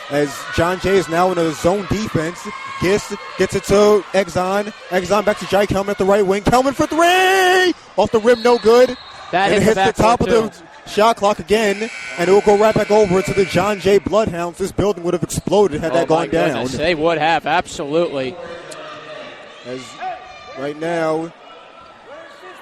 as John Jay is now in a zone defense. Gist gets it to Exxon. Exxon back to Jai Kelman at the right wing. Kelman for three! Off the rim, no good. That and hits the top of the shot clock again, and it will go right back over to the John Jay Bloodhounds. This building would have exploded had that gone down. They would have, absolutely. As right now,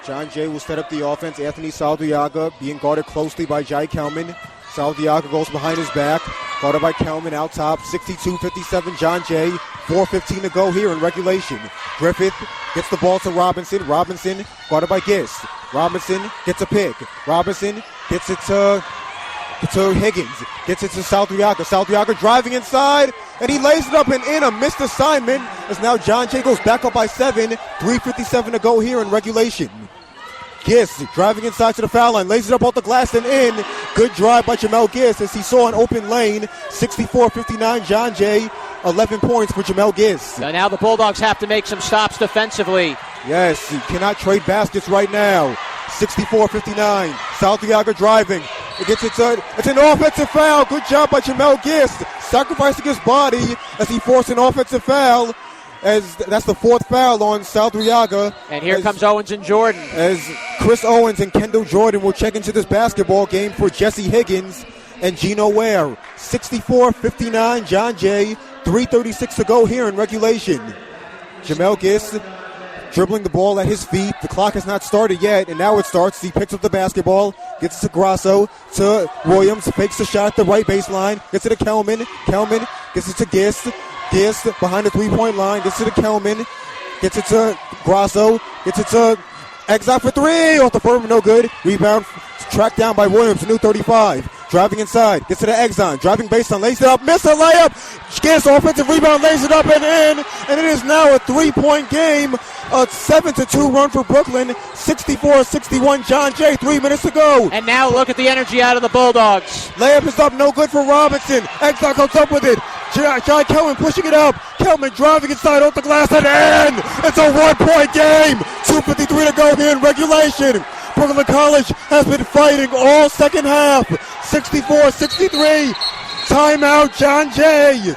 John Jay will set up the offense. Anthony Saldiaga being guarded closely by Jai Kelman. Saldiaga goes behind his back, guarded by Kelman out top. 62-57 John Jay. 4:15 to go here in regulation. Griffith gets the ball to Robinson. Robinson guarded by Gist. Robinson gets a pick. Robinson gets it to Higgins. Gets it to Saldiaga. Saldiaga driving inside, and he lays it up and in. A missed assignment as now John Jay goes back up by 7. 3:57 to go here in regulation. Gist driving inside to the foul line, lays it up off the glass and in. Good drive by Jamel Gist as he saw an open lane. 64-59 John Jay. 11 points for Jamel Gist. So now the Bulldogs have to make some stops defensively. Yes, you cannot trade baskets right now. 64-59. Saldiaga driving. It's an offensive foul. Good job by Jamel Gist. Sacrificing his body as he forced an offensive foul. As that's the fourth foul on Saldiaga. And here comes Owens and Jordan. As Chris Owens and Kendall Jordan will check into this basketball game for Jesse Higgins and Gino Ware. 64-59 John Jay. 3:36 to go here in regulation. Jamel Gist dribbling the ball at his feet. The clock has not started yet, and now it starts. He picks up the basketball, gets it to Grasso, to Williams, fakes the shot at the right baseline, gets it to Kelman. Kelman gets it to Gist. Gist behind the three-point line, gets it to Kelman, gets it to Grasso, gets it to Exxon for three. Off the firm, no good. Rebound tracked down by Williams, a new 35. Driving inside, gets to the Exxon, driving baseline, lays it up, missed a layup. Gets offensive rebound, lays it up and in, and it is now a three-point game. A 7-2 run for Brooklyn. 64-61 John Jay. 3 minutes to go. And now look at the energy out of the Bulldogs. Layup is up, no good for Robinson. Exxon comes up with it. Jai Kelman pushing it up. Kelman driving inside off the glass and in. It's a one-point game. 2:53 to go here in regulation. Brooklyn College has been fighting all second half. 64-63. Timeout, John Jay.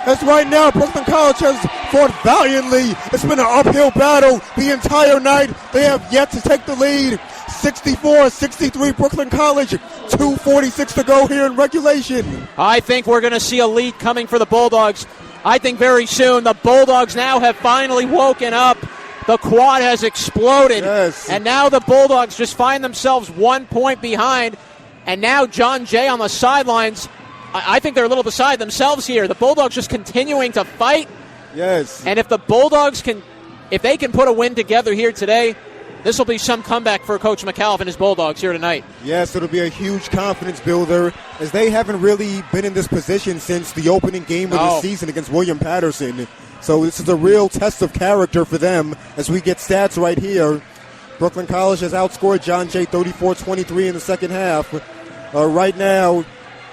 As right now, Brooklyn College has fought valiantly. It's been an uphill battle the entire night. They have yet to take the lead. 64-63 Brooklyn College. 2:46 to go here in regulation. I think we're going to see a lead coming for the Bulldogs. I think very soon the Bulldogs now have finally woken up. The quad has exploded. Yes. And now the Bulldogs just find themselves 1 point behind. And now John Jay on the sidelines. I think they're a little beside themselves here. The Bulldogs just continuing to fight. Yes. And if the Bulldogs if they can put a win together here today, this will be some comeback for Coach McAuliffe and his Bulldogs here tonight. Yes, it'll be a huge confidence builder as they haven't really been in this position since the opening game of the season against William Patterson. So this is a real test of character for them as we get stats right here. Brooklyn College has outscored John Jay 34-23 in the second half. Right now,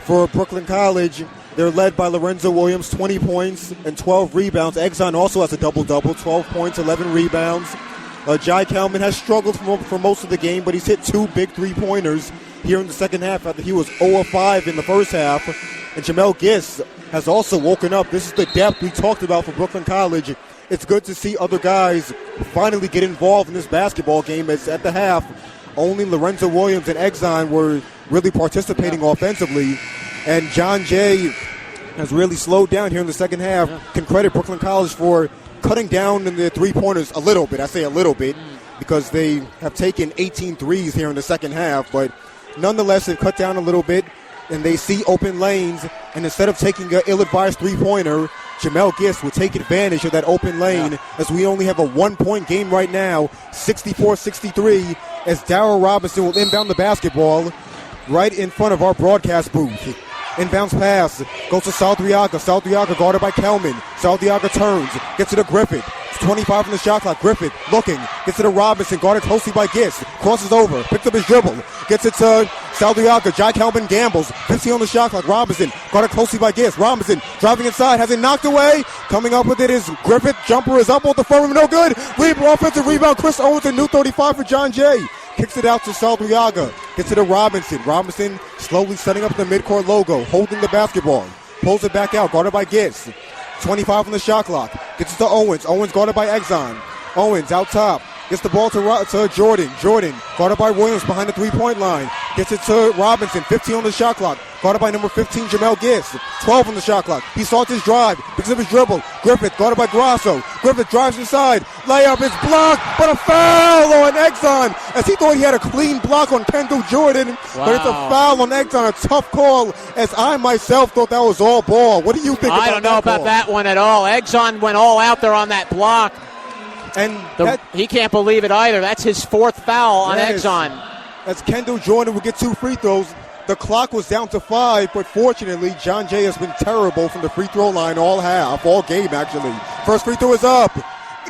for Brooklyn College, they're led by Lorenzo Williams, 20 points and 12 rebounds. Exxon also has a double-double, 12 points, 11 rebounds. Jai Kelman has struggled for most of the game, but he's hit two big three-pointers here in the second half after he was 0 of 5 in the first half. And Jamel Gist has also woken up. This is the depth we talked about for Brooklyn College. It's good to see other guys finally get involved in this basketball game, as at the half, only Lorenzo Williams and Exxon were really participating offensively. And John Jay has really slowed down here in the second half. Can credit Brooklyn College for cutting down in the three-pointers a little bit. I say a little bit because they have taken 18 threes here in the second half. But nonetheless, they've cut down a little bit, and they see open lanes. And instead of taking an ill-advised three-pointer, Jamel Gist will take advantage of that open lane as we only have a one-point game right now, 64-63, as Darryl Robinson will inbound the basketball right in front of our broadcast booth. Inbounds pass, goes to Saldiaga. Saldiaga guarded by Kelman. Saldiaga turns, gets it to Griffith. It's 25 from the shot clock. Griffith looking, gets it to Robinson, guarded closely by Gist. Crosses over, picks up his dribble, gets it to Saldiaga. Jai Kelman gambles, 15 on the shot clock. Robinson, guarded closely by Gist. Robinson driving inside, has it knocked away. Coming up with it is Griffith. Jumper is up on the front rim, no good. Offensive rebound, Chris Owens, a new 35 for John Jay. Kicks it out to Saldiaga. Gets it to Robinson. Robinson slowly setting up the midcourt logo, holding the basketball. pulls it back out, guarded by Gitz. 25 on the shot clock. Gets it to Owens. Owens guarded by Exxon. Owens out top. Gets the ball to Jordan. Jordan guarded by Williams behind the three-point line. Gets it to Robinson. 15 on the shot clock. Guarded by number 15, Jamel Gitz. 12 on the shot clock. He starts his drive. Picks up his dribble. Griffith guarded by Grasso. Griffith drives inside. Layup is blocked, but a foul on Exxon as he thought he had a clean block on Kendall Jordan. Wow. But it's a foul on Exxon. A tough call as I myself thought that was all ball. What do you think about that? I don't know about that one at all. Exxon went all out there on that block. And he can't believe it either. That's his fourth foul on Exxon. As Kendall Jordan will get 2 free throws. The clock was down to 5, but fortunately, John Jay has been terrible from the free throw line all game actually. First free throw is up.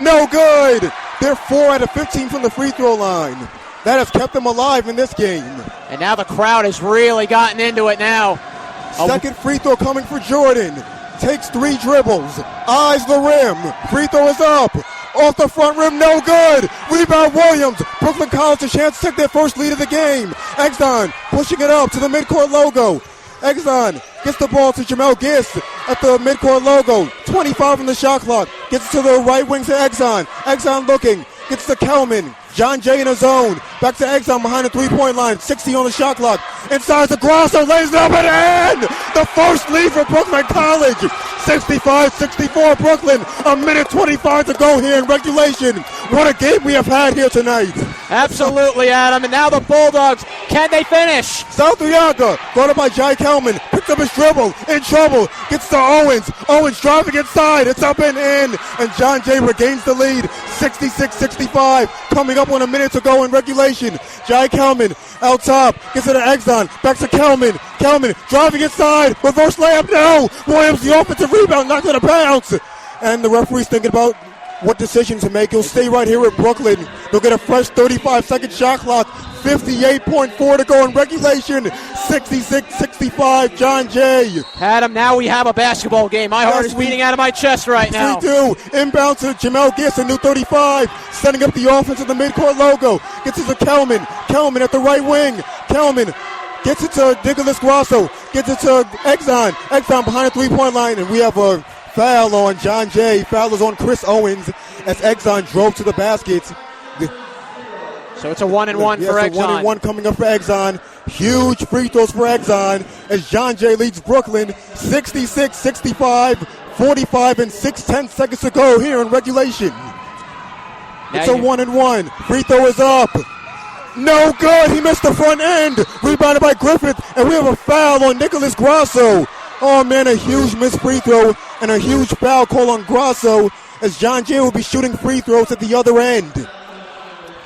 No good. They're 4 out of 15 from the free throw line. That has kept them alive in this game. And now the crowd has really gotten into it now. Second free throw coming for Jordan. Takes 3 dribbles. Eyes the rim. Free throw is up. Off the front rim, no good. Rebound Williams. Brooklyn College a chance to take their first lead of the game. Exxon pushing it up to the midcourt logo. Exxon gets the ball to Jamel Gitz at the midcourt logo. 25 on the shot clock. Gets to the right wing to Exxon. Exxon looking. Gets to Kelman. John Jay in his zone. Back to Exxon behind the three-point line. 60 on the shot clock. Inside to Grasso. Lays it up and in. The first lead for Brooklyn College. 65-64 Brooklyn. A minute 25 to go here in regulation. What a game we have had here tonight. Absolutely, Adam. And now the Bulldogs. Can they finish? Southriaga, guarded by Jai Kelman. Picks up his dribble. In trouble. Gets to Owens. Owens driving inside. It's up and in. And John Jay regains the lead. 66-65. Coming up on a minute to go in regulation. Jai Kelman out top. Gets it to Exxon. Back to Kelman. Kelman driving inside. Reverse layup. No. Williams, the offensive rebound. Knocked it out of bounds. And the referee's thinking about what decision to make. He'll stay right here at Brooklyn. They'll get a fresh 35-second shot clock. 58.4 to go in regulation. 66-65, John Jay. Adam, now we have a basketball game. My heart is beating out of my chest right now. We do. Inbound to Jamel Gitz, a new 35. Setting up the offense of the midcourt logo. Gets it to Kelman. Kelman at the right wing. Kelman gets it to Nicholas Grasso. Gets it to Exxon. Exxon behind the three-point line. And we have a foul on John Jay. Foul is on Chris Owens as Exxon drove to the basket. So it's a 1-and-1 for Exxon. 1-and-1 coming up for Exxon. Huge free throws for Exxon as John Jay leads Brooklyn 66-65, 45 and 6/10 seconds to go here in regulation. It's a 1-and-1. Free throw is up. No good. He missed the front end. Rebounded by Griffith, and we have a foul on Nicholas Grasso. Oh, man, a huge missed free throw and a huge foul call on Grasso as John Jay will be shooting free throws at the other end.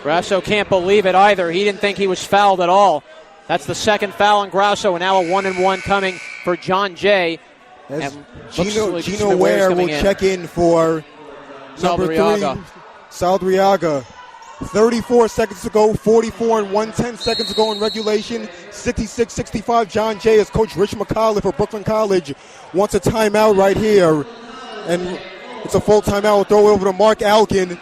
Grasso can't believe it either. He didn't think he was fouled at all. That's the second foul on Grasso, and now a 1-and-1 coming for John Jay. As Gino Ware will check in for number 3, Southriaga. 34 seconds to go, 44 and 1/10 seconds to go in regulation. 66-65 John Jay as Coach Rich McCauley for Brooklyn College wants a timeout right here. And it's a full timeout. We'll throw it over to Mark Alkin.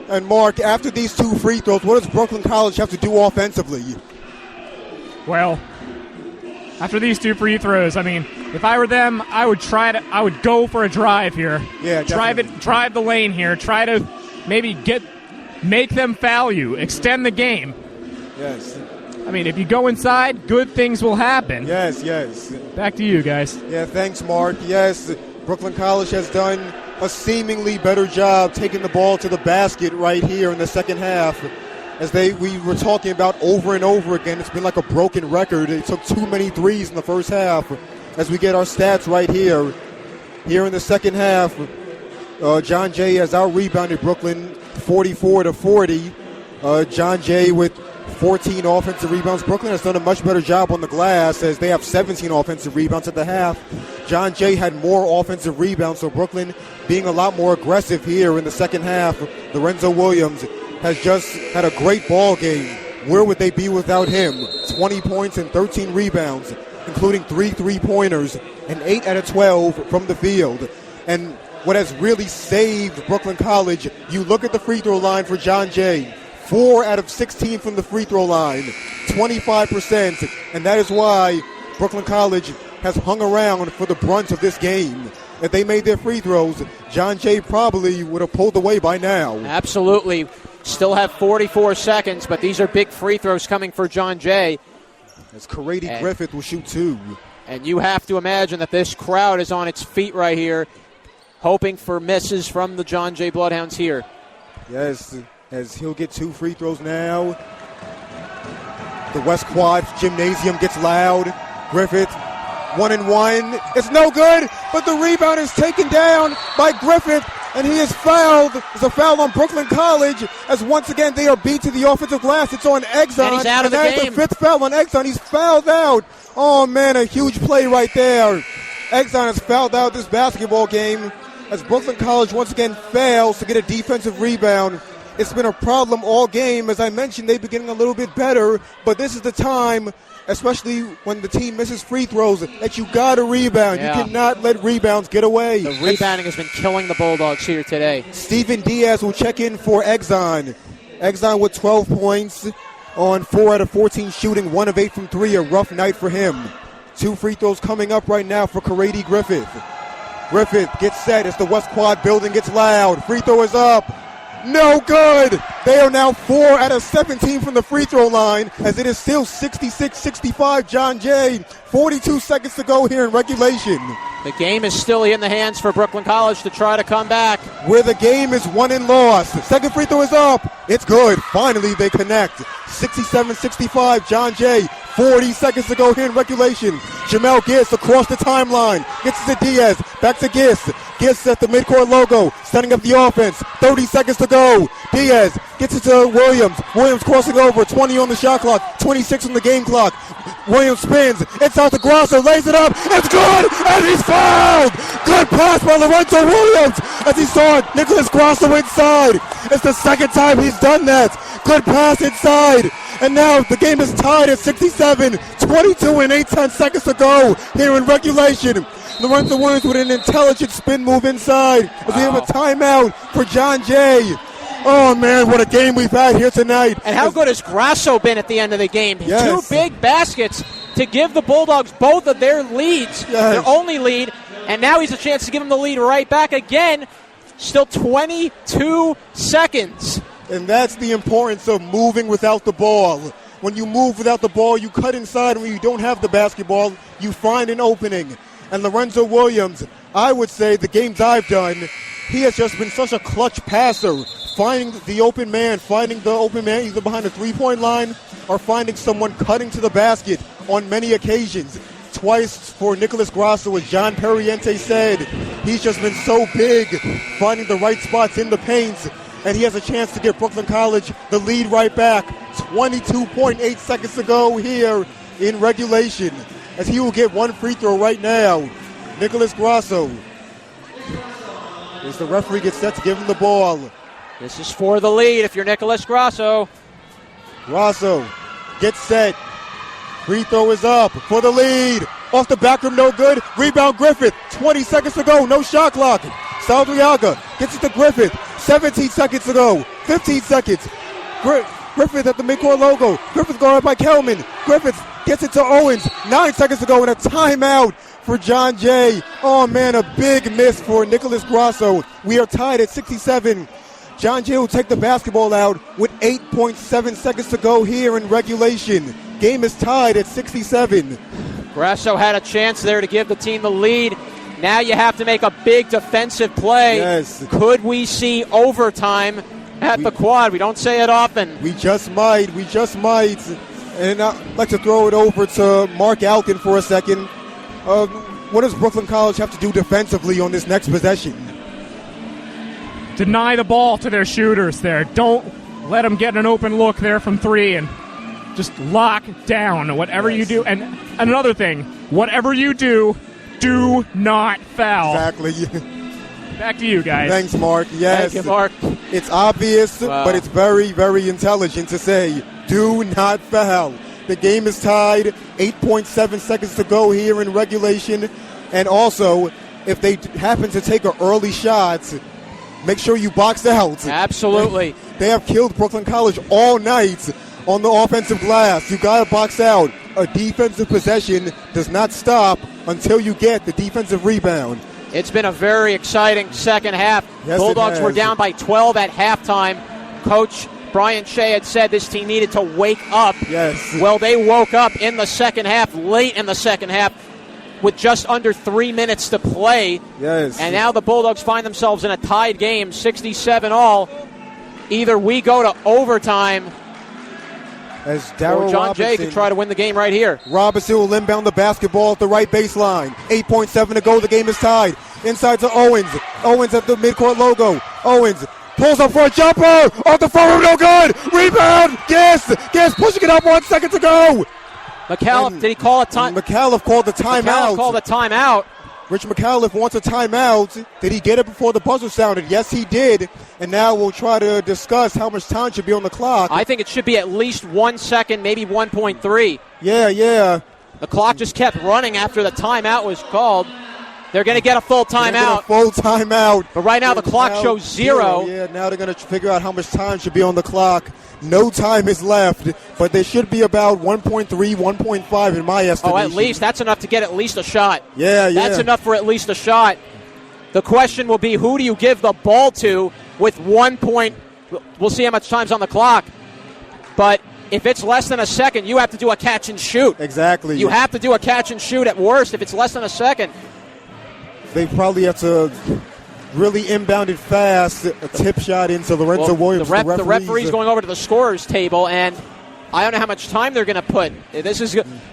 And Mark, after these 2 free throws, what does Brooklyn College have to do offensively? Well, after these 2 free throws, I mean, if I were them, I would go for a drive here. Yeah, drive the lane here. Try to maybe make them foul you, extend the game. Yes. I mean, if you go inside, good things will happen. Yes. Back to you guys. Yeah, thanks, Mark. Yes, Brooklyn College has done a seemingly better job taking the ball to the basket right here in the second half. As we were talking about over and over again, it's been like a broken record. It took too many threes in the first half. As we get our stats right here. Here in the second half, John Jay has out-rebounded Brooklyn 44-40. John Jay with 14 offensive rebounds. Brooklyn has done a much better job on the glass as they have 17 offensive rebounds at the half. John Jay had more offensive rebounds, so Brooklyn being a lot more aggressive here in the second half. Lorenzo Williams has just had a great ball game. Where would they be without him? 20 points and 13 rebounds, including 3 3-pointers and 8 out of 12 from the field. And what has really saved Brooklyn College, you look at the free throw line for John Jay. 4 out of 16 from the free throw line, 25%, and that is why Brooklyn College has hung around for the brunt of this game. If they made their free throws, John Jay probably would have pulled away by now. Absolutely. Still have 44 seconds, but these are big free throws coming for John Jay. As Karady Griffith will shoot 2. And you have to imagine that this crowd is on its feet right here, hoping for misses from the John Jay Bloodhounds here. Yes, as he'll get 2 free throws now. The West Quad Gymnasium gets loud. Griffith, 1-and-1. It's no good, but the rebound is taken down by Griffith, and he is fouled. There's a foul on Brooklyn College, as once again they are beat to the offensive glass. It's on Exxon. And he's out of the game. The 5th foul on Exxon. He's fouled out. Oh, man, a huge play right there. Exxon has fouled out this basketball game as Brooklyn College once again fails to get a defensive rebound. It's been a problem all game. As I mentioned, they've been getting a little bit better, but this is the time, especially when the team misses free throws, that you got to rebound. Yeah. You cannot let rebounds get away. The rebounding has been killing the Bulldogs here today. Steven Diaz will check in for Exxon. Exxon with 12 points on 4 out of 14 shooting, 1 of 8 from 3, a rough night for him. 2 free throws coming up right now for Karady Griffith. Griffith gets set as the West Quad building gets loud. Free throw is up. No good. They are now 4 out of 17 from the free throw line, as it is still 66-65 John Jay. 42 seconds to go here in regulation. The game is still in the hands for Brooklyn College to try to come back. Where the game is won and lost. Second free throw is up. It's good. Finally they connect. 67-65 John Jay. 40 seconds to go here in regulation. Jamel Giss across the timeline. Gets it to Diaz. Back to Giss. Giss at the midcourt logo. Setting up the offense. 30 seconds to go. Diaz gets it to Williams. Williams crossing over. 20 on the shot clock. 26 on the game clock. Williams spins. It's out to Grosso. Lays it up. It's good. And he's fouled. Good pass by Lorenzo Williams as he saw Nicholas Grosso inside. It's the second time he's done that. Good pass inside. And now the game is tied at 67, 22 and 8 seconds to go here in regulation. Lorenzo Williams with an intelligent spin move inside as we have a timeout for John Jay. Oh, man, what a game we've had here tonight. And how good has Grasso been at the end of the game? Yes. 2 big baskets to give the Bulldogs both of their leads, their only lead, and now he's a chance to give them the lead right back again. Still 22 seconds. And that's the importance of moving without the ball. When you move without the ball, you cut inside, and when you don't have the basketball, you find an opening. And Lorenzo Williams, I would say the games I've done, he has just been such a clutch passer, finding the open man either behind the three-point line or finding someone cutting to the basket on many occasions. Twice for Nicholas Grosso, as John Perriente said. He's just been so big, finding the right spots in the paint. And he has a chance to get Brooklyn College the lead right back. 22.8 seconds to go here in regulation, as he will get 1 free throw right now. Nicholas Grosso, as the referee gets set to give him the ball. This is for the lead if you're Nicholas Grosso. Grosso gets set. Free throw is up for the lead. Off the back rim, no good. Rebound Griffith. 20 seconds to go. No shot clock. Saldriaga gets it to Griffith. 17 seconds to go. 15 seconds. Griffith at the midcourt logo. Griffith guarded by Kelman. Griffith gets it to Owens. 9 seconds to go and a timeout for John Jay. Oh, man, a big miss for Nicholas Grosso. We are tied at 67. John Jay will take the basketball out with 8.7 seconds to go here in regulation. Game is tied at 67. Grasso had a chance there to give the team the lead. Now you have to make a big defensive play. Yes. Could we see overtime at the Quad? We don't say it often. We just might. And I'd like to throw it over to Mark Alkin for a second. What does Brooklyn College have to do defensively on this next possession? Deny the ball to their shooters there. Don't let them get an open look there from 3 and just lock down whatever you do. And another thing, whatever you do not foul. Exactly. Back to you guys. Thanks, Mark. Yes. Thank you, Mark. It's obvious, but it's very, very intelligent to say, do not foul. The game is tied. 8.7 seconds to go here in regulation. And also, if they happen to take an early shot, make sure you box out. Absolutely. They have killed Brooklyn College all night on the offensive glass. You got to box out. a defensive possession does not stop until you get the defensive rebound. It's been a very exciting second half. Yes, Bulldogs were down by 12 at halftime. Coach Brian Shea had said this team needed to wake up. Yes. Well, they woke up in the second half, late in the second half, with just under 3 minutes to play. Yes. And now the Bulldogs find themselves in a tied game, 67-all. Either we go to overtime, as or John Jay could try to win the game right here. Robinson will inbound the basketball at the right baseline. 8.7 to go. The game is tied. Inside to Owens. Owens at the midcourt logo. Owens pulls up for a jumper. Off the front rim, no good. Rebound. Guess pushing it up. 1 second to go. McAuliffe, did he call a time? McAuliffe called the timeout. McAuliffe called a timeout. Rich McAuliffe wants a timeout. Did he get it before the buzzer sounded? Yes, he did. And now we'll try to discuss how much time should be on the clock. I think it should be at least 1 second, maybe 1.3. Yeah. The clock just kept running after the timeout was called. They're going to get a full timeout. Full timeout. But right now the clock shows 0. Yeah, now they're going to figure out how much time should be on the clock. No time is left, but there should be about 1.3, 1.5 in my estimation. Oh, at least. That's enough to get at least a shot. Yeah. That's enough for at least a shot. The question will be, who do you give the ball to with 1 point? We'll see how much time's on the clock. But if it's less than a second, you have to do a catch and shoot. Exactly. You have to do a catch and shoot at worst if it's less than a second. They probably have to really inbound it fast, a tip shot into Lorenzo Williams. The referee's going over to the scorer's table, and I don't know how much time they're going to put.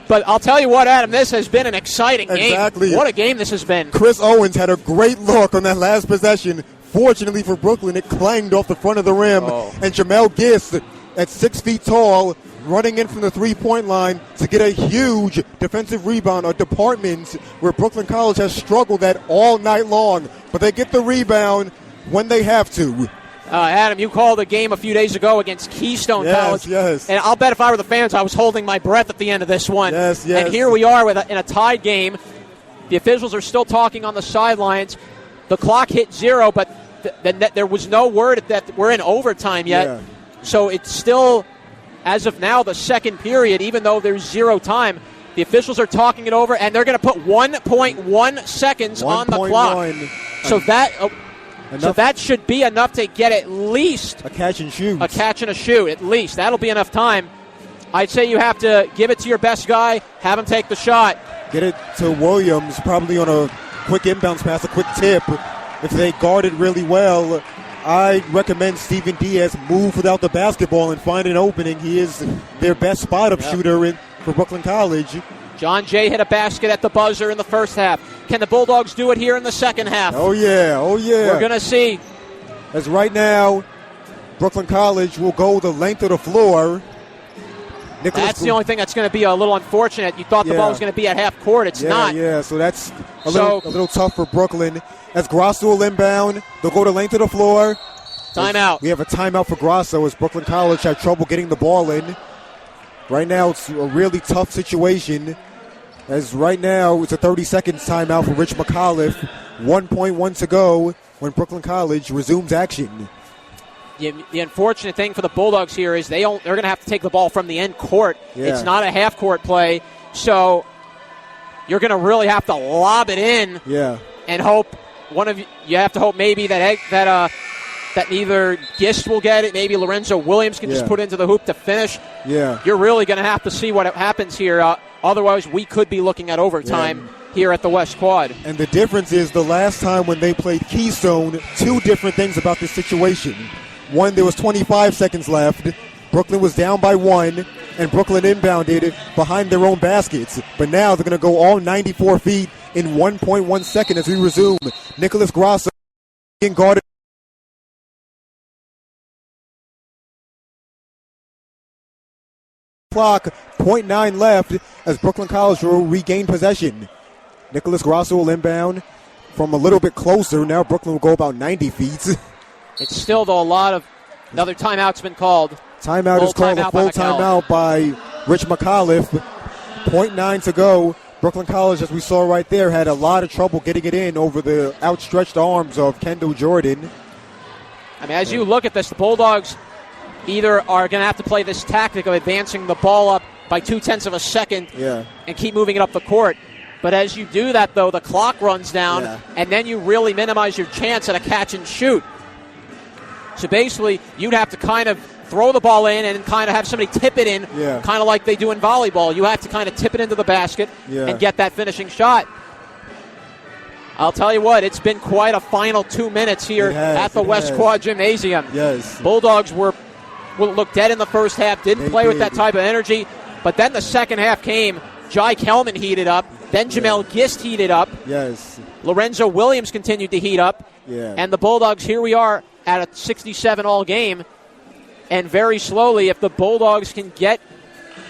But I'll tell you what, Adam, this has been an exciting game. Exactly. What a game this has been. Chris Owens had a great look on that last possession. Fortunately for Brooklyn, it clanged off the front of the rim, and Jamel Gist, at 6 feet tall, running in from the three-point line to get a huge defensive rebound, a department where Brooklyn College has struggled at all night long. But they get the rebound when they have to. Adam, you called a game a few days ago against Keystone College. Yes. And I'll bet if I were the fans, I was holding my breath at the end of this one. Yes. And here we are in a tied game. The officials are still talking on the sidelines. The clock hit 0, but there was no word that we're in overtime yet. Yeah. So it's still, as of now, the second period, even though there's 0 time. The officials are talking it over, and they're going to put 1.1 seconds on the clock. So that should be enough to get at least a catch and shoot. A catch and a shoot, at least. That'll be enough time. I'd say you have to give it to your best guy, have him take the shot. Get it to Williams, probably on a quick inbounds pass, a quick tip. If they guard it really well, I recommend Steven Diaz move without the basketball and find an opening. He is their best spot-up shooter for Brooklyn College. John Jay hit a basket at the buzzer in the first half. Can the Bulldogs do it here in the second half? Oh, yeah. We're going to see. As right now, Brooklyn College will go the length of the floor. That's the only thing that's going to be a little unfortunate. You thought the ball was going to be at half court. It's not. Yeah, so that's a little tough for Brooklyn. As Grosso will inbound, they'll go the length of the floor. Timeout. We have a timeout for Grosso as Brooklyn College had trouble getting the ball in. Right now, it's a really tough situation. As right now, it's a 30-second timeout for Rich McAuliffe. 1.1 to go when Brooklyn College resumes action. The unfortunate thing for the Bulldogs here is they're going to have to take the ball from the end court. Yeah. It's not a half-court play, so you're going to really have to lob it in and hope you have to hope maybe that either Gist will get it, maybe Lorenzo Williams can just put it into the hoop to finish. Yeah. You're really going to have to see what happens here. Otherwise, we could be looking at overtime here at the West Quad. And the difference is the last time when they played Keystone, 2 different things about this situation. One, there was 25 seconds left. Brooklyn was down by 1, and Brooklyn inbounded behind their own baskets. But now they're going to go all 94 feet in 1.1 second as we resume. Nicholas Grosso being guarded. Clock, 0.9 left as Brooklyn College will regain possession. Nicholas Grosso will inbound from a little bit closer. Now Brooklyn will go about 90 feet. It's still, though, another timeout's been called. Timeout is called, a full timeout by Rich McAuliffe. 0.9 to go. Brooklyn College, as we saw right there, had a lot of trouble getting it in over the outstretched arms of Kendall Jordan. I mean, as you look at this, the Bulldogs either are going to have to play this tactic of advancing the ball up by 0.2 of a second Yeah. and keep moving it up the court. But as you do that, though, the clock runs down, and then you really minimize your chance at a catch and shoot. So basically, you'd have to kind of throw the ball in and kind of have somebody tip it in, kind of like they do in volleyball. You have to kind of tip it into the basket and get that finishing shot. I'll tell you what, it's been quite a final 2 minutes here at the West Quad Gymnasium. Yes. Bulldogs looked dead in the first half, didn't play with that type of energy, but then the second half came. Jai Kelman heated up, then Jamel Gist heated up. Yes. Lorenzo Williams continued to heat up. Yeah. And the Bulldogs, here we are at a 67 all game. And very slowly, if the Bulldogs can get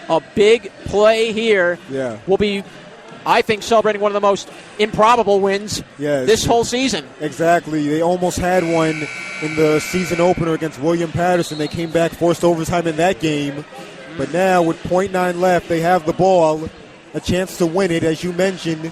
a big play here, we'll be, I think, celebrating one of the most improbable wins this whole season. Exactly. They almost had one in the season opener against William Patterson. They came back, forced overtime in that game. But now with 0.9 left, they have the ball, a chance to win it. As you mentioned,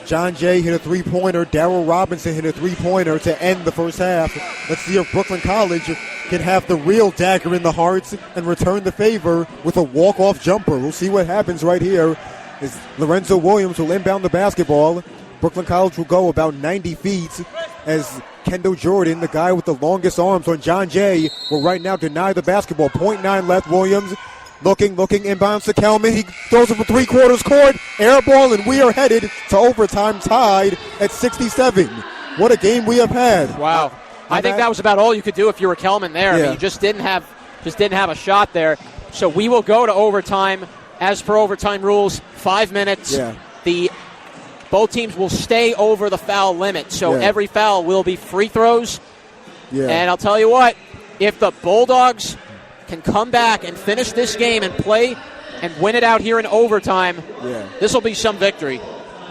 John Jay hit a three-pointer. Darryl Robinson hit a three-pointer to end the first half. Let's see if Brooklyn College can have the real dagger in the hearts and return the favor with a walk-off jumper. We'll see what happens right here. As Lorenzo Williams will inbound the basketball. Brooklyn College will go about 90 feet as Kendall Jordan, the guy with the longest arms on John Jay, will right now deny the basketball. 0.9 left. Williams looking, inbounds to Kelman. He throws it for three-quarters court. Air ball, and we are headed to overtime, tied at 67. What a game we have had. Wow. I think that was about all you could do if you were Kelman there. I mean, you just didn't have a shot there. So we will go to overtime. As per overtime rules, 5 minutes. Both teams will stay over the foul limit. So every foul will be free throws. And I'll tell you what, if the Bulldogs can come back and finish this game and play and win it out here in overtime, this will be some victory.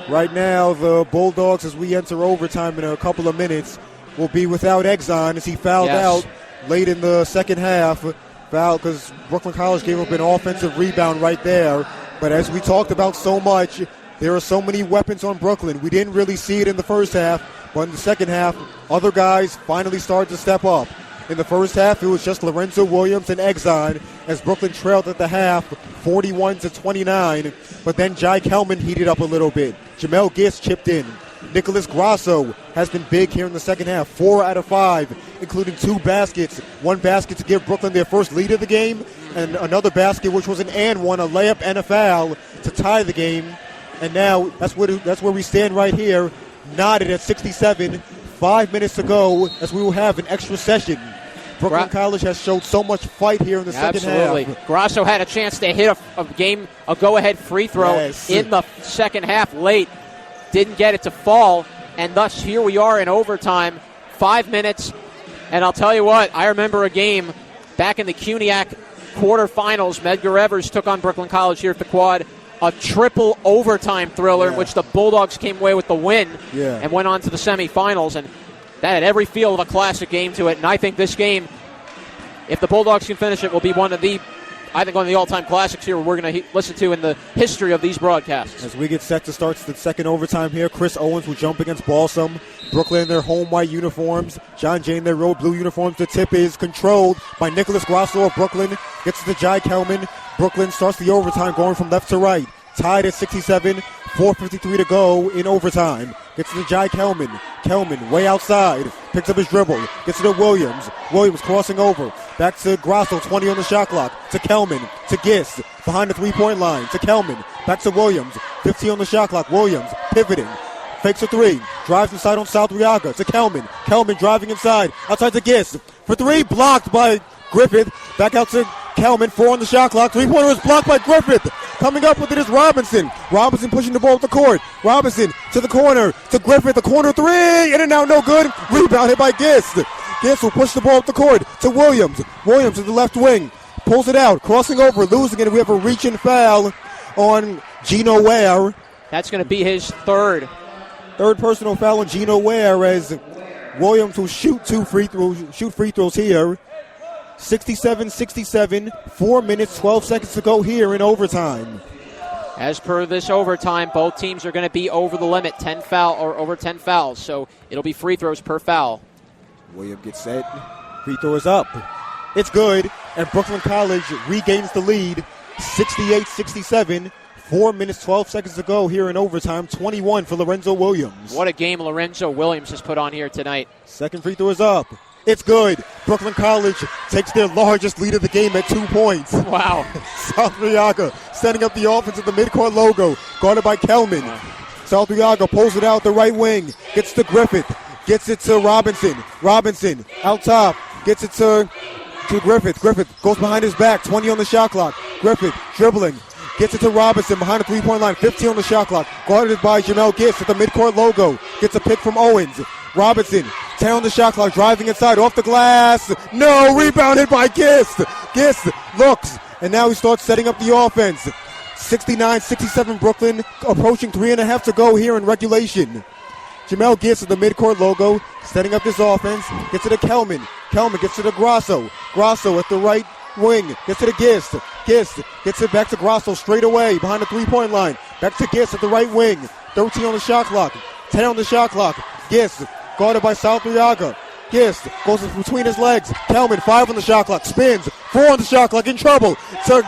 Right now, the Bulldogs, as we enter overtime in a couple of minutes, will be without Exxon as he fouled out late in the second half. Foul because Brooklyn College gave up an offensive rebound right there. But as we talked about so much, there are so many weapons on Brooklyn. We didn't really see it in the first half, but in the second half, other guys finally started to step up. In the first half, it was just Lorenzo Williams and Exxon as Brooklyn trailed at the half, 41-29. But then Jai Kelman heated up a little bit. Jamel Gist chipped in. Nicholas Grasso has been big here in the second half, 4 out of 5, including 2 baskets. 1 basket to give Brooklyn their first lead of the game, and another basket which was an and one, a layup and a foul to tie the game. And now that's where we stand right here, knotted at 67. 5 minutes to go as we will have an extra session. Brooklyn College has showed so much fight here in the second half. Grasso had a chance to hit a go-ahead free throw in the second half late. Didn't get it to fall, and thus here we are in overtime, 5 minutes. And I'll tell you what, I remember a game back in the CUNYAC quarterfinals. Medgar Evers took on Brooklyn College here at the Quad, a triple overtime thriller in which the Bulldogs came away with the win and went on to the semifinals. And that had every feel of a classic game to it. And I think this game, if the Bulldogs can finish it, will be one of the all-time classics here we're going to listen to in the history of these broadcasts. As we get set to start the second overtime here, Chris Owens will jump against Balsam. Brooklyn in their home white uniforms. John Jay in their road blue uniforms. The tip is controlled by Nicholas Grasso of Brooklyn. Gets to Jai Kelman. Brooklyn starts the overtime going from left to right. Tied at 67. 4:53 to go in overtime. Gets to Jai Kelman. Kelman way outside. Picks up his dribble. Gets to Williams. Williams crossing over. Back to Grasso, 20 on the shot clock. To Kelman. To Gist. Behind the three-point line. To Kelman. Back to Williams. 15 on the shot clock. Williams pivoting. Fakes a 3. Drives inside on Saltriaga. To Kelman. Kelman driving inside. Outside to Gist. For 3. Blocked by Griffith. Back out to Kelman. 4 on the shot clock. Three-pointer is blocked by Griffith. Coming up with it is Robinson. Robinson pushing the ball up the court. Robinson to the corner. To Griffith. The corner 3. In and out. No good. Rebounded by Gist. Gist will push the ball up the court to Williams. Williams to the left wing. Pulls it out. Crossing over. Losing it. We have a reach and foul on Gino Ware. That's going to be his third. Third personal foul on Gino Ware as Williams will shoot free throws here. 67-67, 4 minutes, 12 seconds to go here in overtime. As per this overtime, both teams are going to be over the limit, 10 foul or over 10 fouls, so it'll be free throws per foul. Williams gets set. Free throw is up. It's good, and Brooklyn College regains the lead, 68-67. 4 minutes, 12 seconds to go here in overtime. 21 for Lorenzo Williams. What a game Lorenzo Williams has put on here tonight. Second free throw is up. It's good. Brooklyn College takes their largest lead of the game at 2 points. Wow. Saltriaga setting up the offense at the midcourt logo, guarded by Kelman. Saltriaga pulls it out the right wing, gets to Griffith, gets it to Robinson. Robinson out top, gets it to Griffith. Griffith goes behind his back, 20 on the shot clock. Griffith dribbling. Gets it to Robinson behind the three-point line. 15 on the shot clock. Guarded by Jamel Gist at the midcourt logo. Gets a pick from Owens. Robinson, 10 on the shot clock. Driving inside. Off the glass. No. Rebounded by Gist. Gist looks. And now he starts setting up the offense. 69-67 Brooklyn. Approaching 3.5 to go here in regulation. Jamel Gist at the midcourt logo. Setting up this offense. Gets it to Kelman. Kelman gets it to Grasso. Grasso at the right wing, gets it to Gist. Gist gets it back to Grasso straight away behind the three-point line. Back to Gist at the right wing. 13 on the shot clock. 10 on the shot clock. Gist guarded by Saltriaga. Gist goes between his legs. Kelman 5 on the shot clock. Spins. 4 on the shot clock. In trouble. So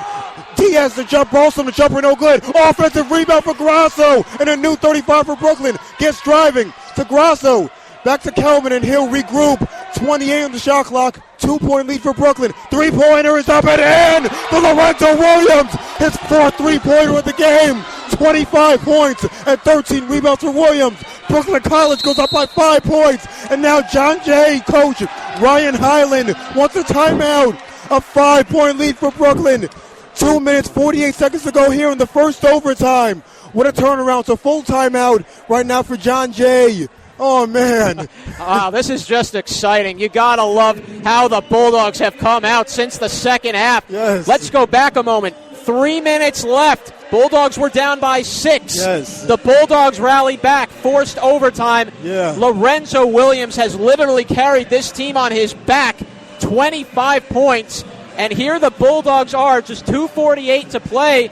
Diaz the jump. Balsam the jumper no good. Offensive rebound for Grasso. And a new 35 for Brooklyn. Gist driving to Grasso. Back to Kelman and he'll regroup. 28 on the shot clock. 2-point lead for Brooklyn. Three-pointer is up and in for Lorenzo Williams. His fourth three-pointer of the game. 25 points and 13 rebounds for Williams. Brooklyn College goes up by 5 points. And now John Jay coach Ryan Highland wants a timeout. A 5-point lead for Brooklyn. 2 minutes, 48 seconds to go here in the first overtime. What a turnaround. It's a full timeout right now for John Jay. Oh, man. Wow, this is just exciting. You got to love how the Bulldogs have come out since the second half. Yes. Let's go back a moment. 3 minutes left. Bulldogs were down by 6. Yes. The Bulldogs rallied back, forced overtime. Yeah. Lorenzo Williams has literally carried this team on his back, 25 points. And here the Bulldogs are, just 2:48 to play,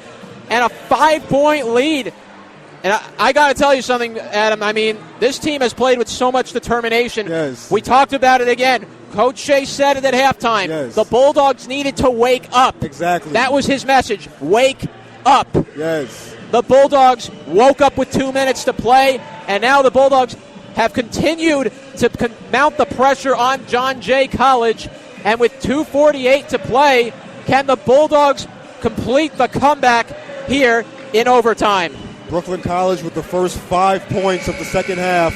and a 5-point lead. And I got to tell you something, Adam. I mean, this team has played with so much determination. Yes. We talked about it again. Coach Shea said it at halftime. Yes. The Bulldogs needed to wake up. Exactly. That was his message. Wake up. Yes. The Bulldogs woke up with 2 minutes to play, and now the Bulldogs have continued to mount the pressure on John Jay College. And with 2:48 to play, can the Bulldogs complete the comeback here in overtime? Brooklyn College with the first 5 points of the second half.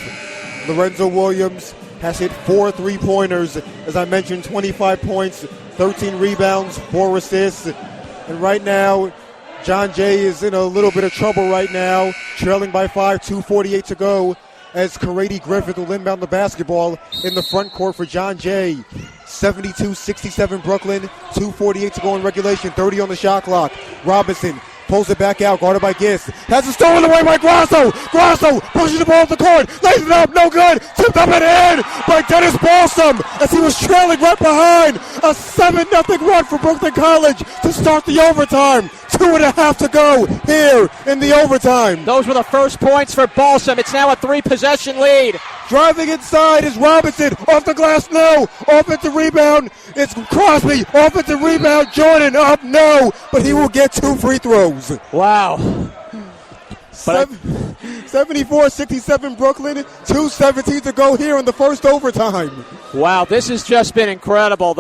Lorenzo Williams has hit 4 3-pointers. As I mentioned, 25 points, 13 rebounds, 4 assists. And right now, John Jay is in a little bit of trouble right now, trailing by 5, 2:48 to go, as Karady Griffith will inbound the basketball in the front court for John Jay. 72-67 Brooklyn, 2:48 to go in regulation, 30 on the shot clock. Robinson pulls it back out, guarded by Gist. Has it stolen away by Grasso. Grasso pushes the ball up the court, lays it up, no good. Tipped up and in by Dennis Balsam as he was trailing right behind. A 7-0 run for Brooklyn College to start the overtime. 2.5 to go here in the overtime. Those were the first points for Balsam. It's now a 3-possession lead. Driving inside is Robinson. Off the glass, no. Offensive rebound. It's Crosby. Offensive rebound. Jordan up, no. But he will get 2 free throws. Wow. 74-67 Brooklyn. 2:17 to go here in the first overtime. Wow, this has just been incredible.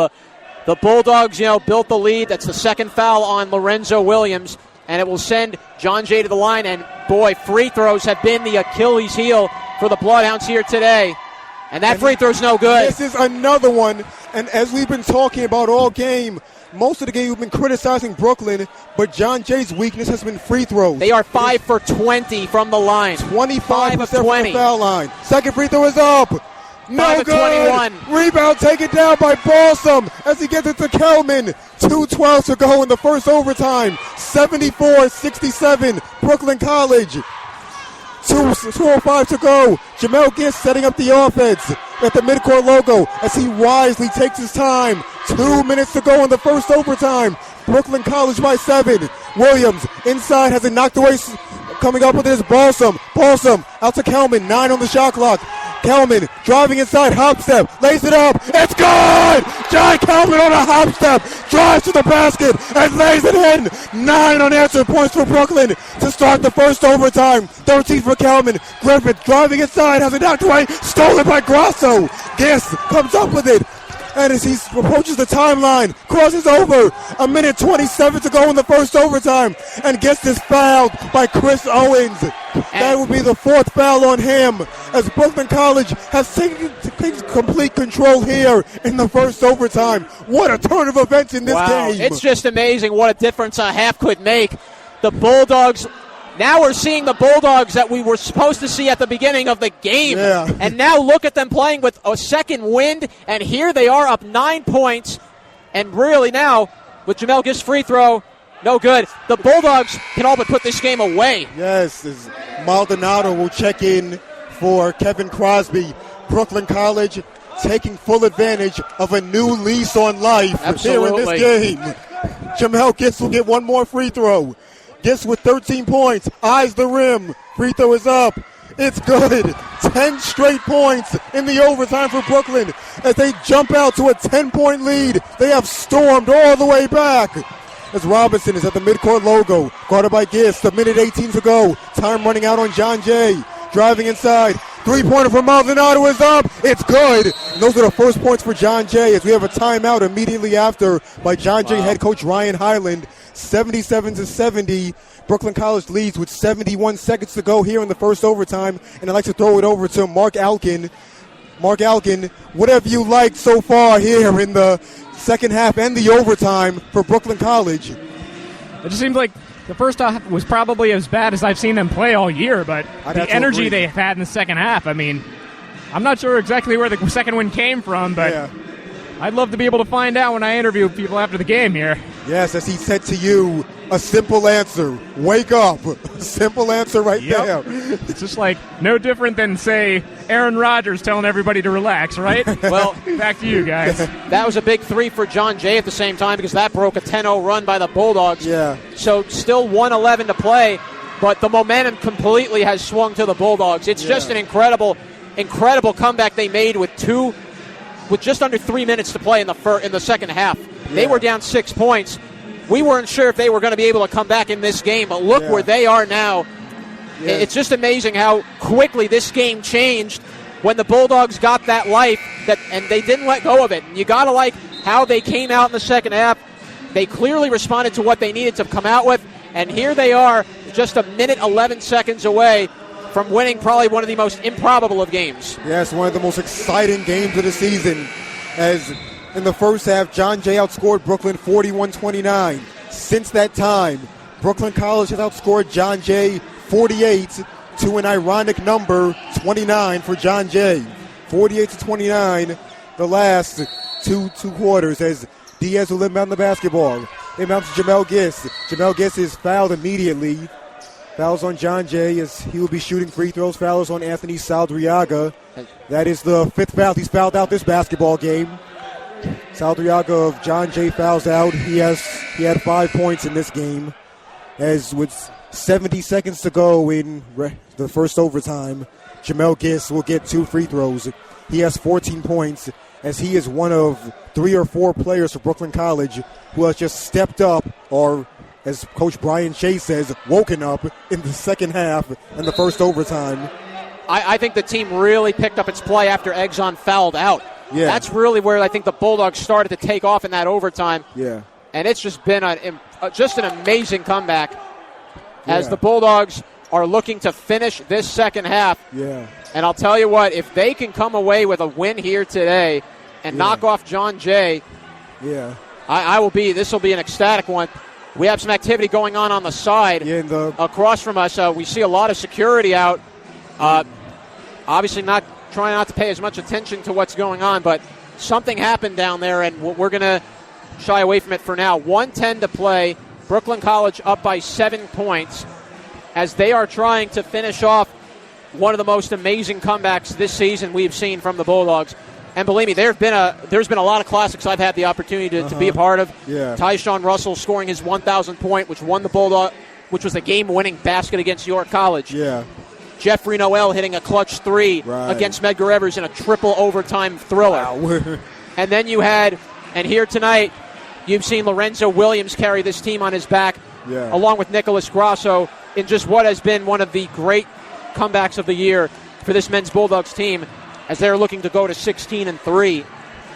The Bulldogs, built the lead. That's the second foul on Lorenzo Williams, and it will send John Jay to the line. And, boy, free throws have been the Achilles heel for the Bloodhounds here today. And that free throw's no good. This is another one. And as we've been talking about all game, most of the game we've been criticizing Brooklyn, but John Jay's weakness has been free throws. They are 5 for 20 from the line. 25% from the foul line. Second free throw is up. No good. 21. Rebound taken down by Balsam as he gets it to Kelman. 2:12 to go in the first overtime. 74-67 Brooklyn College. 2:05 to go. Jamel Gist setting up the offense at the midcourt logo as he wisely takes his time. 2 minutes to go in the first overtime. Brooklyn College by 7. Williams inside has it knocked away. Coming up with his Balsam. Balsam out to Kelman. 9 on the shot clock. Kelman driving inside, hop step, lays it up, it's good! John Kelman on a hop step, drives to the basket, and lays it in! 9 unanswered points for Brooklyn to start the first overtime. 13 for Kelman. Griffith driving inside, has it knocked away, stolen by Grasso. Giss comes up with it. And as he approaches the timeline, crosses over. 1:27 to go in the first overtime. And gets this fouled by Chris Owens. That would be the 4th foul on him, as Brooklyn College has taken complete control here in the first overtime. What a turn of events in this game. It's just amazing what a difference a half could make. The Bulldogs, now we're seeing the Bulldogs that we were supposed to see at the beginning of the game. Yeah. And now look at them playing with a second wind, and here they are up 9 points. And really now, with Jamel Giss' free throw, no good. The Bulldogs can all but put this game away. Yes, as Maldonado will check in for Kevin Crosby. Brooklyn College taking full advantage of a new lease on life here in this game. Jamel Giss will get one more free throw. Giss with 13 points, eyes the rim. Free throw is up. It's good. 10 straight points in the overtime for Brooklyn as they jump out to a 10-point lead. They have stormed all the way back. As Robinson is at the midcourt logo, guarded by Giss. The 1:18 to go. Time running out on John Jay. Driving inside. 3-pointer from Maldonado is up. It's good. And those are the first points for John Jay as we have a timeout immediately after by John Jay head coach Ryan Highland. 77-70. Brooklyn College leads with 71 seconds to go here in the first overtime. And I'd like to throw it over to Mark Alkin. Mark Alkin, what have you liked so far here in the second half and the overtime for Brooklyn College? It just seems like the first half was probably as bad as I've seen them play all year, but the energy they've had in the second half, I mean, I'm not sure exactly where the second one came from, but I'd love to be able to find out when I interview people after the game here. Yes, as he said to you, a simple answer. Wake up. A simple answer right there. It's just like no different than, say, Aaron Rodgers telling everybody to relax, right? Well, back to you guys. That was a big 3 for John Jay at the same time because that broke a 10-0 run by the Bulldogs. Yeah. So still 1:11 to play, but the momentum completely has swung to the Bulldogs. It's just an incredible comeback they made with just under 3 minutes to play in the second half. They were down 6 points. We weren't sure if they were going to be able to come back in this game, but look where they are now. Yeah. It's just amazing how quickly this game changed when the Bulldogs got that life, and they didn't let go of it. And you got to like how they came out in the second half. They clearly responded to what they needed to come out with, and here they are just 1:11 away from winning probably one of the most improbable of games. Yes, one of the most exciting games of the season, as in the first half, John Jay outscored Brooklyn 41-29. Since that time, Brooklyn College has outscored John Jay 48 to an ironic number, 29 for John Jay. 48-29, the last two quarters, as Diaz will inbound the basketball. Inbounds to Jamel Giss. Jamel Giss is fouled immediately. Fouls on John Jay as he will be shooting free throws. Fouls on Anthony Saldriaga. That is the 5th foul. He's fouled out this basketball game. Saldriaga of John Jay fouls out. He had 5 points in this game. As with 70 seconds to go in the first overtime, Jamel Giss will get 2 free throws. He has 14 points as he is one of 3 or 4 players for Brooklyn College who has just stepped up, or as Coach Brian Shea says, woken up in the second half and the first overtime. I think the team really picked up its play after Exxon fouled out. Yeah. That's really where I think the Bulldogs started to take off in that overtime. Yeah. And it's just been an amazing comeback as the Bulldogs are looking to finish this second half. Yeah. And I'll tell you what, if they can come away with a win here today and knock off John Jay, this will be an ecstatic one. We have some activity going on the side. Across from us, we see a lot of security out. Obviously trying not to pay as much attention to what's going on, but something happened down there, and we're going to shy away from it for now. 1:10 to play. Brooklyn College up by 7 points as they are trying to finish off one of the most amazing comebacks this season we've seen from the Bulldogs. And believe me, there's been a lot of classics I've had the opportunity to be a part of. Yeah. Tyshawn Russell scoring his 1,000th point, which won the Bulldog, which was the game-winning basket against York College. Yeah. Jeffrey Noel hitting a clutch 3 against Medgar Evers in a triple overtime thriller. Wow. And then you had, and here tonight, you've seen Lorenzo Williams carry this team on his back, along with Nicholas Grasso, in just what has been one of the great comebacks of the year for this men's Bulldogs team, as they're looking to go to 16-3.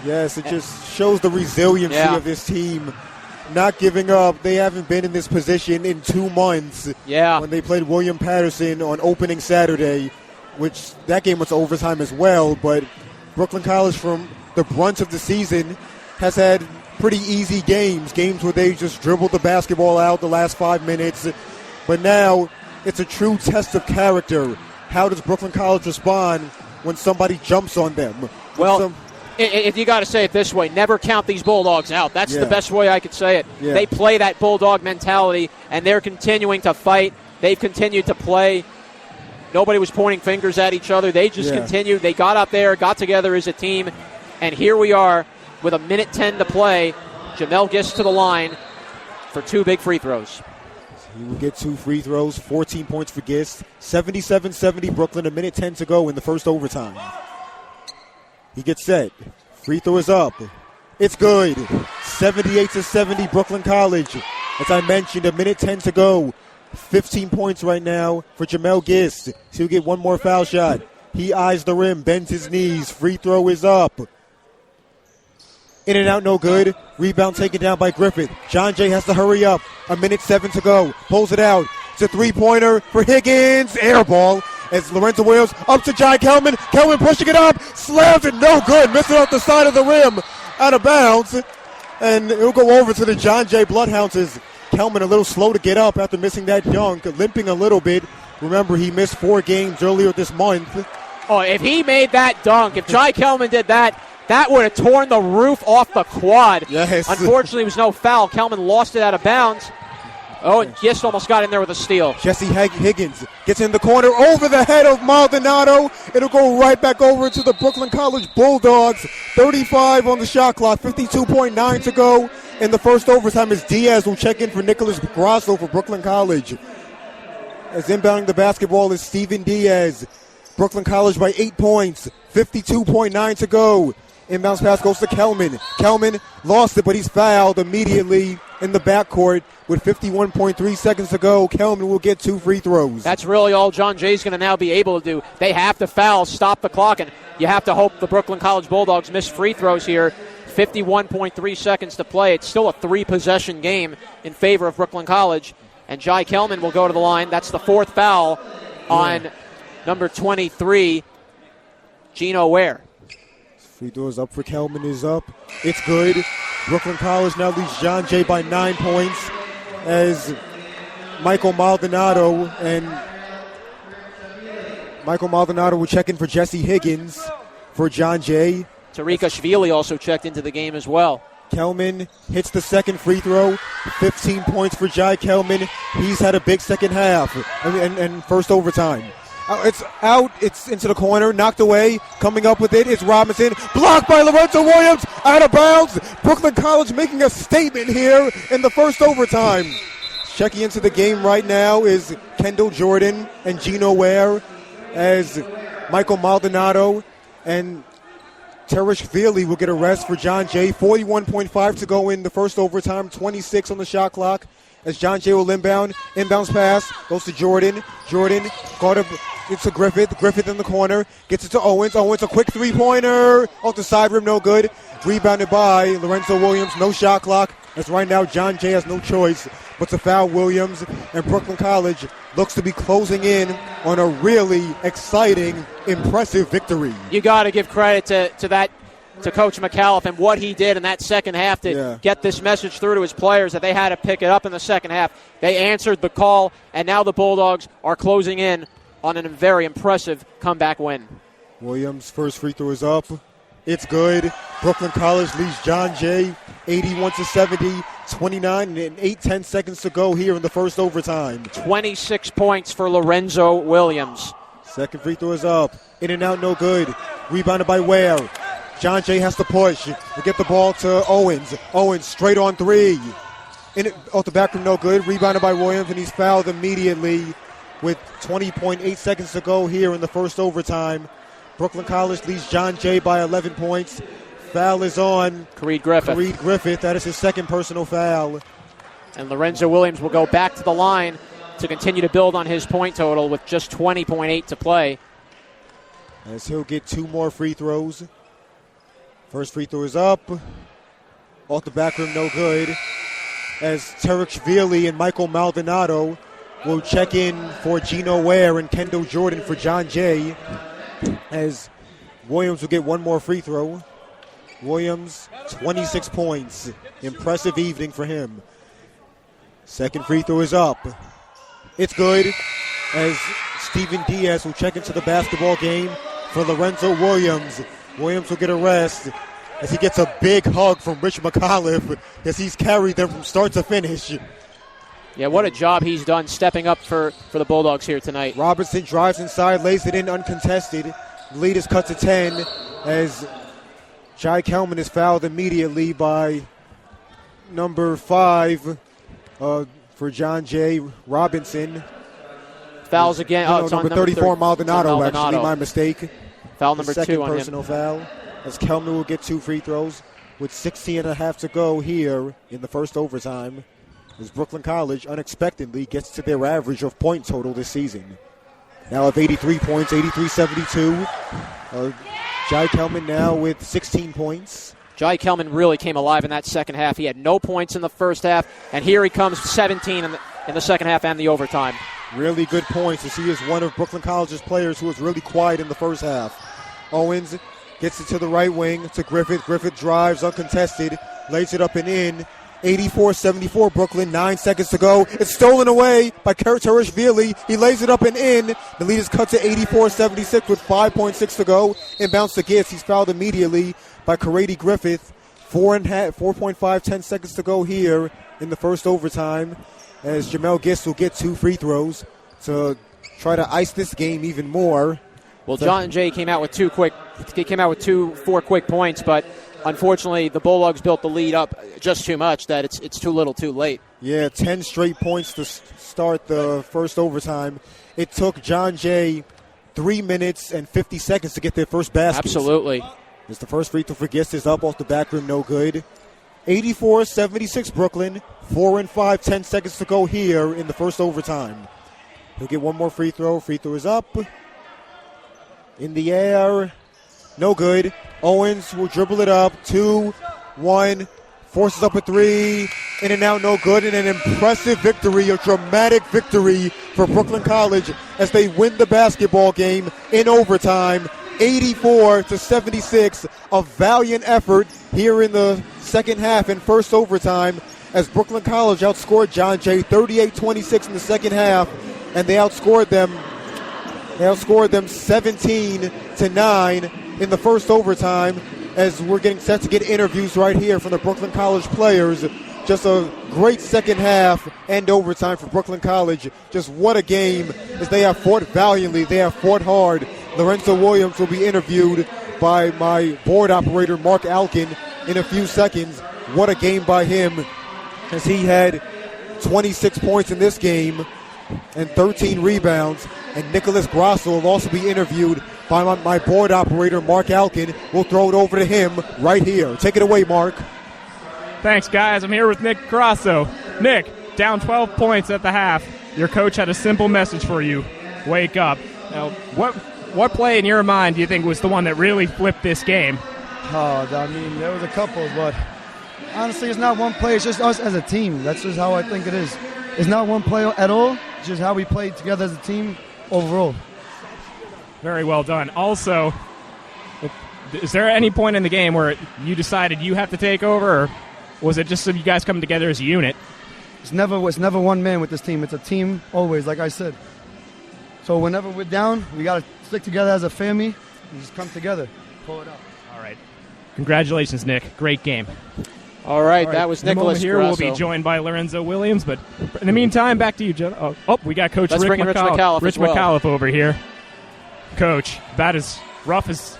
Yes, it just shows the resiliency of this team. Not giving up. They haven't been in this position in 2 months. Yeah. When they played William Patterson on opening Saturday, which that game was overtime as well. But Brooklyn College, from the brunt of the season, has had pretty easy games where they just dribbled the basketball out the last 5 minutes. But now it's a true test of character. How does Brooklyn College respond when somebody jumps on them? Well, if you got to say it this way, never count these Bulldogs out. That's the best way I could say it. Yeah. They play that Bulldog mentality, and they're continuing to fight. They've continued to play. Nobody was pointing fingers at each other. They just continued. They got up there, got together as a team, and here we are with 1:10 to play. Jamel Gist to the line for 2 big free throws. He will get 2 free throws, 14 points for Gist. 77-70 Brooklyn, 1:10 to go in the first overtime. He gets set. Free throw is up. It's good. 78-70 Brooklyn College. As I mentioned, 1:10 to go. 15 points right now for Jamel Gist. He'll get 1 more foul shot. He eyes the rim, bends his knees. Free throw is up. In and out, no good. Rebound taken down by Griffith. John Jay has to hurry up. 1:07 to go. Pulls it out. It's a 3-pointer for Higgins. Air ball. As Lorenzo Williams up to Jai Kelman. Kelman pushing it up. Slams it. No good. Missing off the side of the rim. Out of bounds. And it'll go over to the John Jay Bloodhounds. Kelman a little slow to get up after missing that dunk. Limping a little bit. Remember, he missed 4 games earlier this month. Oh, if he made that dunk, if Jai Kelman did that, that would have torn the roof off the quad. Yes. Unfortunately, it was no foul. Kelman lost it out of bounds. Oh, and Gist almost got in there with a steal. Jesse Higgins gets in the corner over the head of Maldonado. It'll go right back over to the Brooklyn College Bulldogs. 35 on the shot clock, 52.9 to go in the first overtime as Diaz will check in for Nicholas Grasso for Brooklyn College. As inbounding the basketball is Steven Diaz. Brooklyn College by 8 points, 52.9 to go. Inbounds pass goes to Kelman. Kelman lost it, but he's fouled immediately in the backcourt with 51.3 seconds to go. Kelman will get 2 free throws. That's really all John Jay's going to now be able to do. They have to foul, stop the clock, and you have to hope the Brooklyn College Bulldogs miss free throws here. 51.3 seconds to play. It's still a 3-possession game in favor of Brooklyn College. And Jai Kelman will go to the line. That's the 4th foul on number 23, Gino Ware. Free throws up for Kelman is up. It's good. Brooklyn College now leads John Jay by 9 points as Michael Maldonado will check in for Jesse Higgins for John Jay. Tarika Shvili also checked into the game as well. Kelman hits the second free throw. 15 points for Jai Kelman. He's had a big second half and first overtime. It's out. It's into the corner. Knocked away. Coming up with it is Robinson. Blocked by Lorenzo Williams. Out of bounds. Brooklyn College making a statement here in the first overtime. Checking into the game right now is Kendall Jordan and Gino Ware as Michael Maldonado and Tereshvili will get a rest for John Jay. 41.5 to go in the first overtime. 26 on the shot clock as John Jay will inbound. Inbounds pass goes to Jordan. Jordan caught up. It's to Griffith. Griffith in the corner. Gets it to Owens. Owens a quick 3-pointer. Off the side rim, no good. Rebounded by Lorenzo Williams. No shot clock. As right now John Jay has no choice but to foul Williams. And Brooklyn College looks to be closing in on a really exciting, impressive victory. You got to give credit to Coach McAuliffe and what he did in that second half to get this message through to his players that they had to pick it up in the second half. They answered the call, and now the Bulldogs are closing in on a very impressive comeback win. Williams' first free throw is up. It's good. Brooklyn College leads John Jay 81-70, 29 and 8-10 seconds to go here in the first overtime. 26 points for Lorenzo Williams. Second free throw is up. In and out, no good. Rebounded by Ware. John Jay has to push to get the ball to Owens. Owens straight on 3. Off the back rim, no good. Rebounded by Williams, and he's fouled immediately with 20.8 seconds to go here in the first overtime. Brooklyn College leads John Jay by 11 points. Foul is on Creed Griffith. That is his second personal foul. And Lorenzo Williams will go back to the line to continue to build on his point total with just 20.8 to play. As he'll get 2 more free throws. First free throw is up. Off the back rim, no good. As Tarek Shvili and Michael Maldonado will check in for Gino Ware and Kendall Jordan for John Jay. As Williams will get 1 more free throw. Williams, 26 points. Impressive evening for him. Second free throw is up. It's good. As Steven Diaz will check into the basketball game for Lorenzo Williams. Williams will get a rest as he gets a big hug from Rich McAuliffe as he's carried them from start to finish. Yeah, what a job he's done stepping up for the Bulldogs here tonight. Robertson drives inside, lays it in uncontested. The lead is cut to 10 as Jai Kelman is fouled immediately by number 5 for John J. Robinson. Fouls again. No, number 34, Maldonado, actually, my mistake. Foul number 2 on him. Second personal foul, as Kelman will get 2 free throws with 16.5 to go here in the first overtime. As Brooklyn College unexpectedly gets to their average of point total this season. Now of 83 points, 83-72. Jai Kelman now with 16 points. Jai Kelman really came alive in that second half. He had no points in the first half, and here he comes 17 in the second half and the overtime. Really good points as he is one of Brooklyn College's players who was really quiet in the first half. Owens gets it to the right wing to Griffith. Griffith drives uncontested, lays it up and in. 84-74 Brooklyn, 9 seconds to go. It's stolen away by Tarashvili. He lays it up and in. The lead is cut to 84-76 with 5.6 to go. Inbounds to Gitz. He's fouled immediately by Karady Griffith. 4.5, 10 seconds to go here in the first overtime as Jamel Gitz will get 2 free throws to try to ice this game even more. Well, John Jay came out with 4 quick points, but unfortunately, the Bulldogs built the lead up just too much that it's too little too late. Yeah, 10 straight points to start the first overtime. It took John Jay 3 minutes and 50 seconds to get their first basket. Absolutely. As the first free throw for Gist is up off the back rim, no good. 84-76 Brooklyn, 4 and 5, 10 seconds to go here in the first overtime. He'll get 1 more free throw. Free throw is up. In the air. No good. Owens will dribble it up. 2-1. Forces up a 3. In and out, no good. And an impressive victory, a dramatic victory for Brooklyn College as they win the basketball game in overtime. 84-76. A valiant effort here in the second half and first overtime as Brooklyn College outscored John Jay 38-26 in the second half. And they outscored them 17-9 in the first overtime as we're getting set to get interviews right here from the Brooklyn College players. Just a great second half and overtime for Brooklyn College. Just what a game as they have fought valiantly. They have fought hard. Lorenzo Williams will be interviewed by my board operator, Mark Alkin, in a few seconds. What a game by him as he had 26 points in this game and 13 rebounds. And Nicholas Grasso will also be interviewed by my board operator, Mark Alkin. We'll throw it over to him right here. Take it away, Mark. Thanks, guys. I'm here with Nick Grasso. Nick, down 12 points at the half. Your coach had a simple message for you. Wake up. Now, what play in your mind do you think was the one that really flipped this game? Oh, I mean, there was a couple, but honestly, it's not one play. It's just us as a team. That's just how I think it is. It's not one play at all. It's just how we played together as a team overall. Very well done. Also, is there any point in the game where you decided you have to take over, or was it just so you guys come together as a unit? It's never one man with this team. It's a team always, like I said. So whenever we're down, we got to stick together as a family and just come together, pull it up. All right. Congratulations, Nick. Great game. All right, that was Nicholas here. Grasso. We'll be joined by Lorenzo Williams, but in the meantime, back to you, Joe. Oh, we got Coach Let's Rich bring in Rich McAuliffe Rich as well. McAuliffe over here. Coach, about as rough as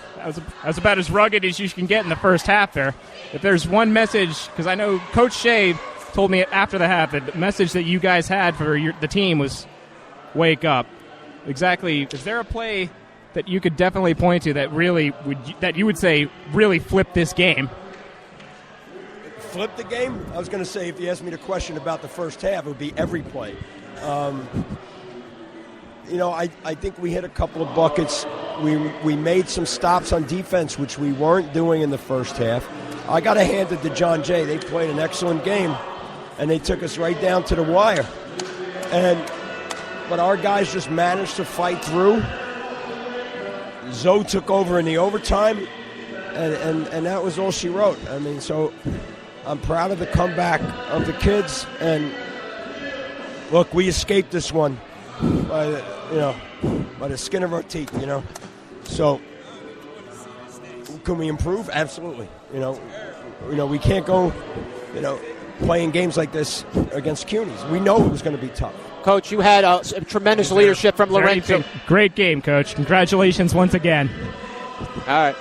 about as rugged as you can get in the first half there. If there's one message, because I know Coach Shea told me after the half that the message that you guys had for the team was wake up. Exactly. Is there a play that you could definitely point to that you would say really flipped this game? Flip the game? I was going to say, if you asked me the question about the first half, it would be every play. I think we hit a couple of buckets. We made some stops on defense, which we weren't doing in the first half. I got to hand it to John Jay. They played an excellent game, and they took us right down to the wire. But our guys just managed to fight through. Zoe took over in the overtime, and that was all she wrote. I mean, so I'm proud of the comeback of the kids. And look, we escaped this one by the skin of our teeth. So can we improve? Absolutely. We can't go, playing games like this against CUNYs. We know it was going to be tough. Coach, you had tremendous leadership from Lorenzo. Great game, Coach. Congratulations once again. All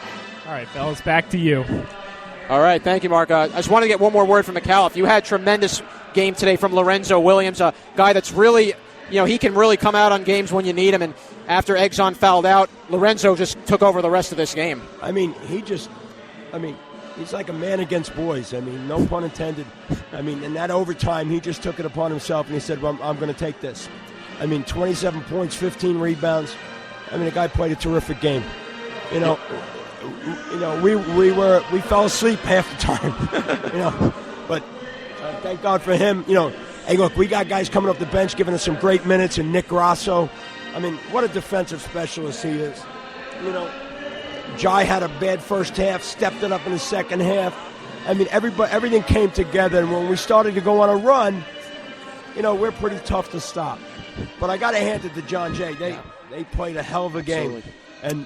right, fellas, back to you. All right, thank you, Mark. I just want to get one more word from McAuliffe. You had tremendous game today from Lorenzo Williams, a guy that's really, he can really come out on games when you need him. And after Exxon fouled out, Lorenzo just took over the rest of this game. I mean, he's like a man against boys. I mean, no pun intended. I mean, in that overtime, he just took it upon himself, and he said, well, I'm going to take this. I mean, 27 points, 15 rebounds. I mean, the guy played a terrific game. We fell asleep half the time, But thank God for him. Hey, look, we got guys coming off the bench giving us some great minutes, and Nick Grasso. I mean, what a defensive specialist he is. Jai had a bad first half, stepped it up in the second half. I mean, everything came together, and when we started to go on a run, we're pretty tough to stop. But I got to hand it to John Jay. They played a hell of a game, and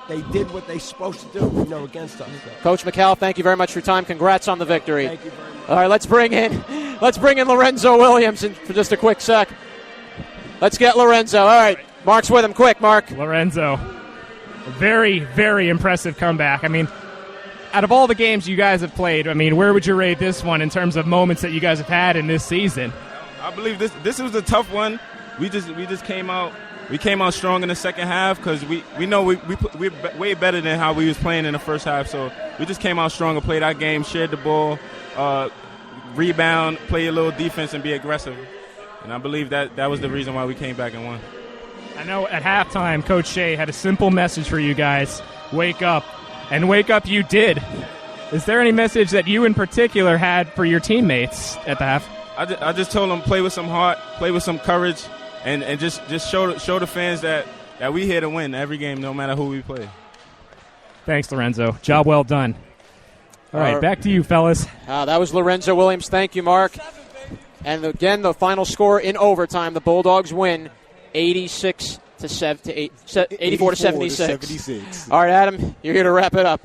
they did what they're supposed to do, against us. Coach McAuliffe, thank you very much for your time. Congrats on the victory. Thank you very much. All right, let's bring in Lorenzo Williams for just a quick sec. Let's get Lorenzo. All right, Mark's with him. Quick, Mark. Lorenzo. A very, very impressive comeback. I mean, out of all the games you guys have played, where would you rate this one in terms of moments that you guys have had in this season? I believe this was a tough one. We just came out. We came out strong in the second half because we know we're way better than how we was playing in the first half. So we just came out strong and played our game, shared the ball, rebound, play a little defense, and be aggressive. And I believe that was the reason why we came back and won. I know at halftime, Coach Shea had a simple message for you guys. Wake up. And wake up you did. Is there any message that you in particular had for your teammates at the half? I just told them play with some heart, play with some courage, and just show the fans that we here to win every game no matter who we play. Thanks, Lorenzo. Job well done. All right, back to you, fellas. That was Lorenzo Williams. Thank you, Mark. And again, the final score in overtime, the Bulldogs win 84 to 76. All right, Adam, you're here to wrap it up.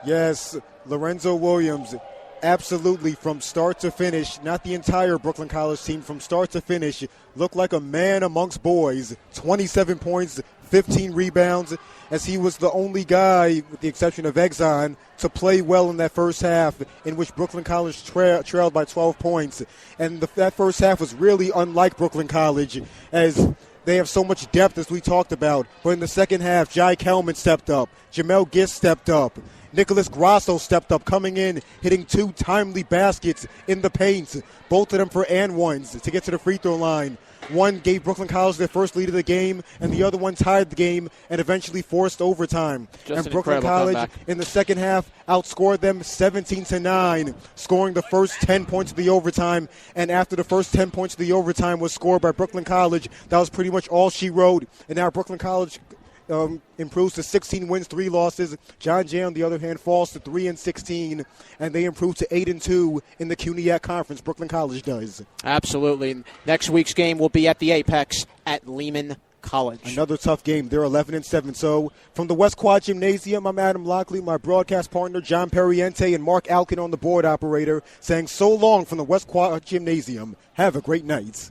Yes, Lorenzo Williams, absolutely from start to finish, not the entire Brooklyn College team, from start to finish, looked like a man amongst boys. 27 points, 15 rebounds, as he was the only guy, with the exception of Exxon, to play well in that first half, in which Brooklyn College trailed by 12 points. And that first half was really unlike Brooklyn College, as they have so much depth, as we talked about. But in the second half, Jai Kelman stepped up. Jamel Gist stepped up. Nicholas Grasso stepped up, coming in, hitting 2 timely baskets in the paint, both of them for and ones to get to the free throw line. One gave Brooklyn College their first lead of the game, and the other one tied the game and eventually forced overtime. And Brooklyn College in the second half outscored them 17-9, scoring the first 10 points of the overtime. And after the first 10 points of the overtime was scored by Brooklyn College, that was pretty much all she wrote. And now Brooklyn College improves to 16 wins, 3 losses. John Jay, on the other hand, falls to 3-16, and they improve to 8-2 in the CUNYAC Conference. Brooklyn College does. Absolutely. Next week's game will be at the Apex at Lehman College. Another tough game. They're 11-7. So from the West Quad Gymnasium, I'm Adam Lockley, my broadcast partner John Perriente and Mark Alkin on the board operator, saying so long from the West Quad Gymnasium. Have a great night.